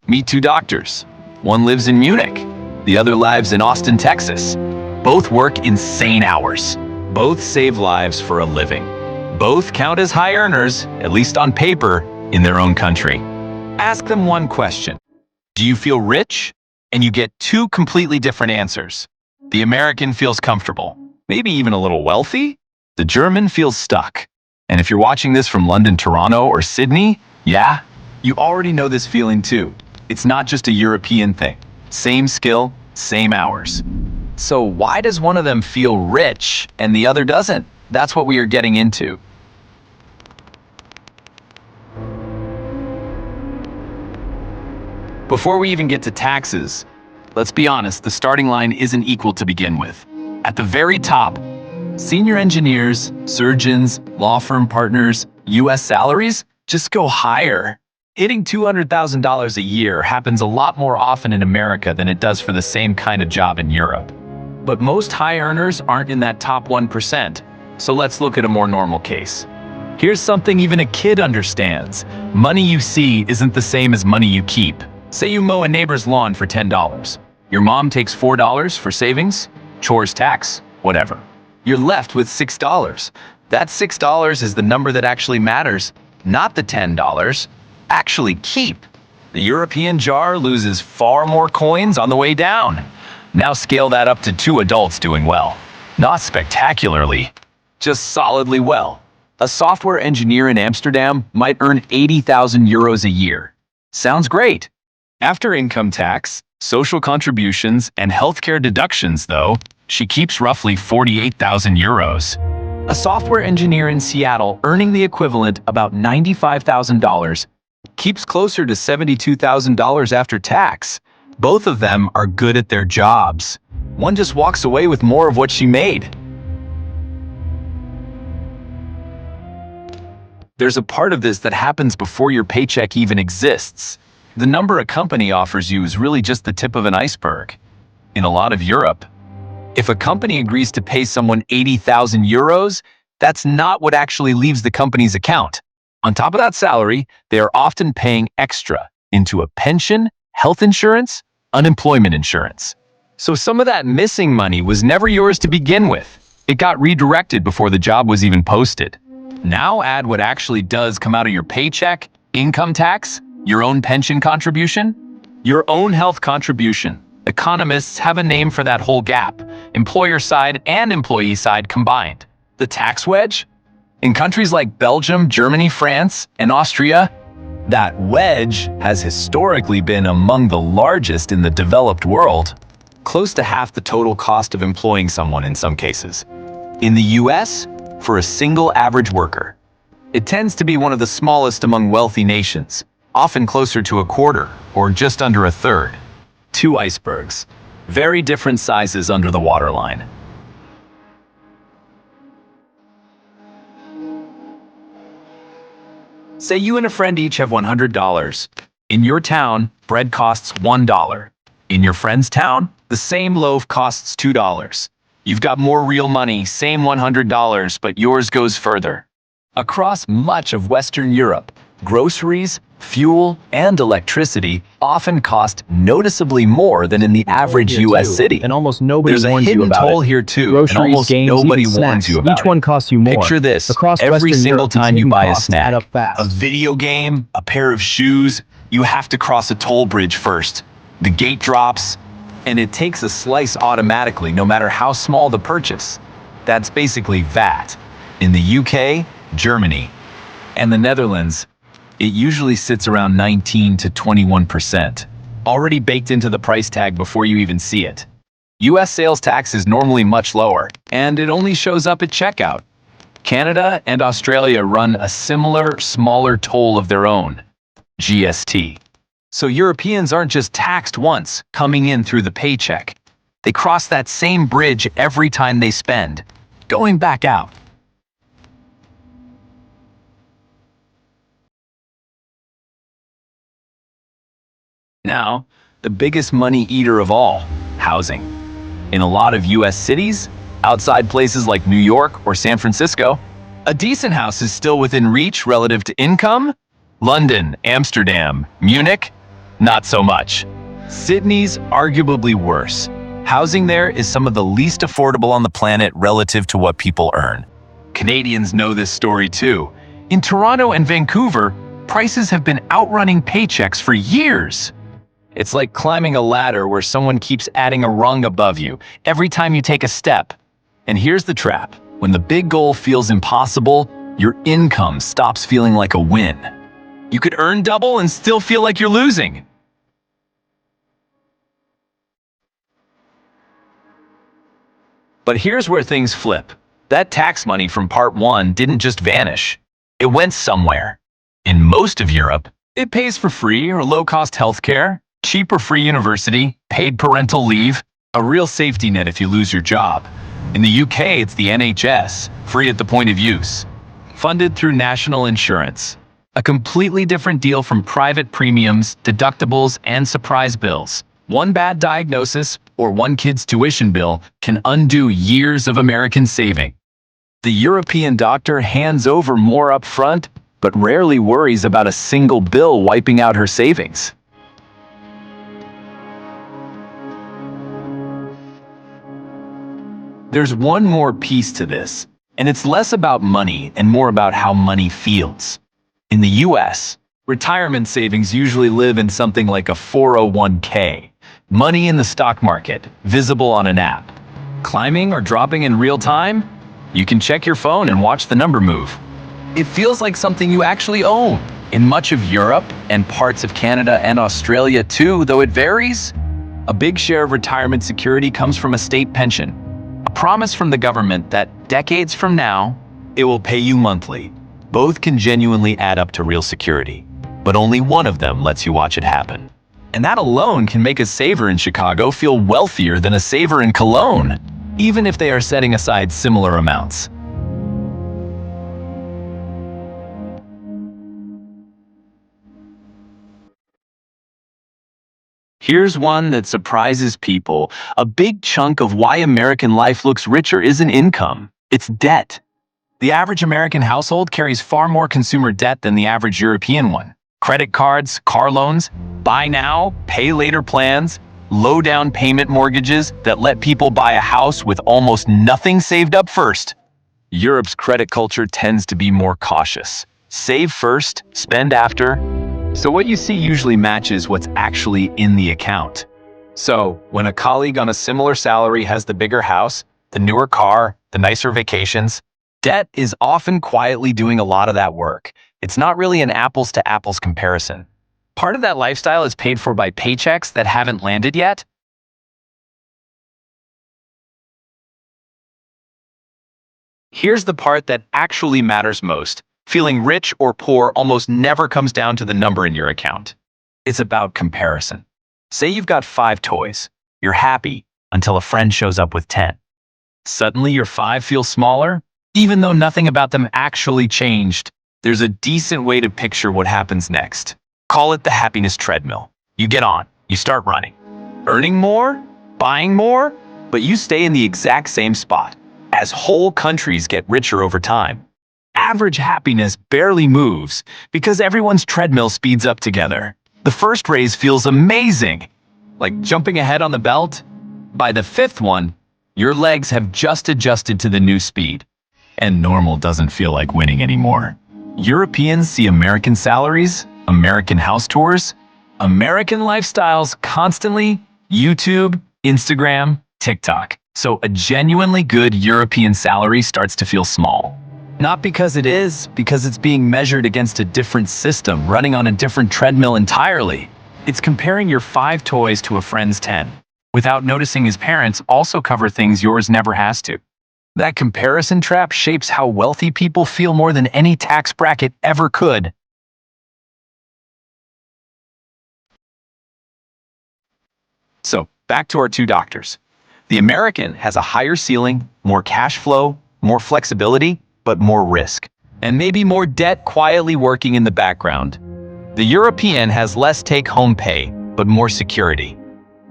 Meet two doctors. One lives in Munich, the other lives in Austin, Texas. Both work insane hours. Both save lives for a living. Both count as high earners, at least on paper, in their own country. Ask them one question. Do you feel rich? And you get two completely different answers. The American feels comfortable, maybe even a little wealthy. The German feels stuck. And if you're watching this from London, Toronto, or Sydney, yeah, you already know this feeling too. It's not just a European thing. Same skill, same hours. So why does one of them feel rich and the other doesn't? That's what we are getting into. Before we even get to taxes, let's be honest, the starting line isn't equal to begin with. At the very top, senior engineers, surgeons, law firm partners, US salaries just go higher. Hitting $200,000 a year happens a lot more often in America than it does for the same kind of job in Europe. But most high earners aren't in that top 1%. So let's look at a more normal case. Here's something even a kid understands. Money you see isn't the same as money you keep. Say you mow a neighbor's lawn for $10. Your mom takes $4 for savings, chores, tax, whatever. You're left with $6. That $6 is the number that actually matters, not the $10. Actually keep. The European jar loses far more coins on the way down. Now scale that up to two adults doing well. Not spectacularly, just solidly well. A software engineer in Amsterdam might earn 80,000 euros a year. Sounds great. After income tax, social contributions, and healthcare deductions, though, she keeps roughly 48,000 euros. A software engineer in Seattle earning the equivalent about $95,000 keeps closer to $72,000 after tax. Both of them are good at their jobs. One just walks away with more of what she made. There's a part of this that happens before your paycheck even exists. The number a company offers you is really just the tip of an iceberg. In a lot of Europe, if a company agrees to pay someone 80,000 euros, that's not what actually leaves the company's account. On top of that salary, they are often paying extra into a pension, health insurance, unemployment insurance. So some of that missing money was never yours to begin with. It got redirected before the job was even posted. Now add what actually does come out of your paycheck, income tax, your own pension contribution, your own health contribution. Economists have a name for that whole gap, employer side and employee side combined. The tax wedge? In countries like Belgium, Germany, France, and Austria, that wedge has historically been among the largest in the developed world, close to half the total cost of employing someone in some cases. In the US, for a single average worker, it tends to be one of the smallest among wealthy nations, often closer to a quarter or just under a third. Two icebergs, very different sizes under the waterline. Say you and a friend each have $100. In your town, bread costs $1. In your friend's town, the same loaf costs $2. You've got more real money, same $100, but yours goes further. Across much of Western Europe, groceries, fuel, and electricity often cost noticeably more than in the average US city. And almost nobody There's a warns you hidden about toll it. here too, Groceries, and almost games, nobody even warns snacks. you about Each one costs you more. Picture this, Across every Western single Europe, these time you hidden buy a costs snack, add up fast. a video game, a pair of shoes, you have to cross a toll bridge first. The gate drops, and it takes a slice automatically, no matter how small the purchase. That's basically VAT. In the UK, Germany, and the Netherlands, it usually sits around 19 to 21%, already baked into the price tag before you even see it. US sales tax is normally much lower, and it only shows up at checkout. Canada and Australia run a similar, smaller toll of their own, GST. So Europeans aren't just taxed once, coming in through the paycheck. They cross that same bridge every time they spend, going back out. Now, the biggest money eater of all, housing. In a lot of US cities, outside places like New York or San Francisco, a decent house is still within reach relative to income. London, Amsterdam, Munich, Not so much. Sydney's arguably worse. Housing there is some of the least affordable on the planet relative to what people earn. Canadians know this story too. In Toronto and Vancouver, prices have been outrunning paychecks for years. It's like climbing a ladder where someone keeps adding a rung above you every time you take a step. And here's the trap. When the big goal feels impossible, your income stops feeling like a win. You could earn double and still feel like you're losing. But here's where things flip. That tax money from part one didn't just vanish. It went somewhere. In most of Europe, it pays for free or low-cost healthcare, cheap or free university, paid parental leave, a real safety net if you lose your job. In the UK, it's the NHS, free at the point of use, funded through national insurance. A completely different deal from private premiums, deductibles, and surprise bills. One bad diagnosis or one kid's tuition bill can undo years of American saving. The European doctor hands over more upfront, but rarely worries about a single bill wiping out her savings. There's one more piece to this, and it's less about money and more about how money feels. In the US, retirement savings usually live in something like a 401k, money in the stock market, visible on an app. Climbing or dropping in real time? You can check your phone and watch the number move. It feels like something you actually own. In much of Europe and parts of Canada and Australia too, though it varies, a big share of retirement security comes from a state pension. A promise from the government that decades from now, it will pay you monthly. Both can genuinely add up to real security, but only one of them lets you watch it happen. And that alone can make a saver in Chicago feel wealthier than a saver in Cologne, even if they are setting aside similar amounts. Here's one that surprises people. A big chunk of why American life looks richer isn't income, it's debt. The average American household carries far more consumer debt than the average European one. Credit cards, car loans, buy now, pay later plans, low down payment mortgages that let people buy a house with almost nothing saved up first. Europe's credit culture tends to be more cautious. Save first, spend after. So what you see usually matches what's actually in the account. So when a colleague on a similar salary has the bigger house, the newer car, the nicer vacations, debt is often quietly doing a lot of that work. It's not really an apples to apples comparison. Part of that lifestyle is paid for by paychecks that haven't landed yet. Here's the part that actually matters most. Feeling rich or poor almost never comes down to the number in your account. It's about comparison. Say you've got 5 toys. You're happy until a friend shows up with 10. Suddenly your 5 feels smaller, even though nothing about them actually changed. There's a decent way to picture what happens next. Call it the happiness treadmill. You get on, you start running. Earning more, buying more, but you stay in the exact same spot. As whole countries get richer over time, average happiness barely moves because everyone's treadmill speeds up together. The first raise feels amazing, like jumping ahead on the belt. By the 5th one, your legs have just adjusted to the new speed, and normal doesn't feel like winning anymore. Europeans see American salaries, American house tours, American lifestyles constantly, YouTube, Instagram, TikTok. So a genuinely good European salary starts to feel small. Not because it is, because it's being measured against a different system, running on a different treadmill entirely. It's comparing your 5 toys to a friend's 10, without noticing his parents also cover things yours never has to. That comparison trap shapes how wealthy people feel more than any tax bracket ever could. So, back to our 2 doctors. The American has a higher ceiling, more cash flow, more flexibility, but more risk, and maybe more debt quietly working in the background. The European has less take-home pay, but more security,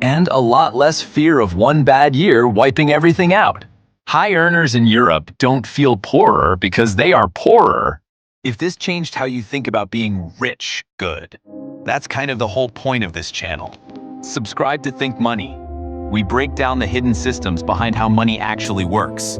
and a lot less fear of one bad year wiping everything out. High earners in Europe don't feel poorer because they are poorer. If this changed how you think about being rich, good. That's kind of the whole point of this channel. Subscribe to Think Money. We break down the hidden systems behind how money actually works.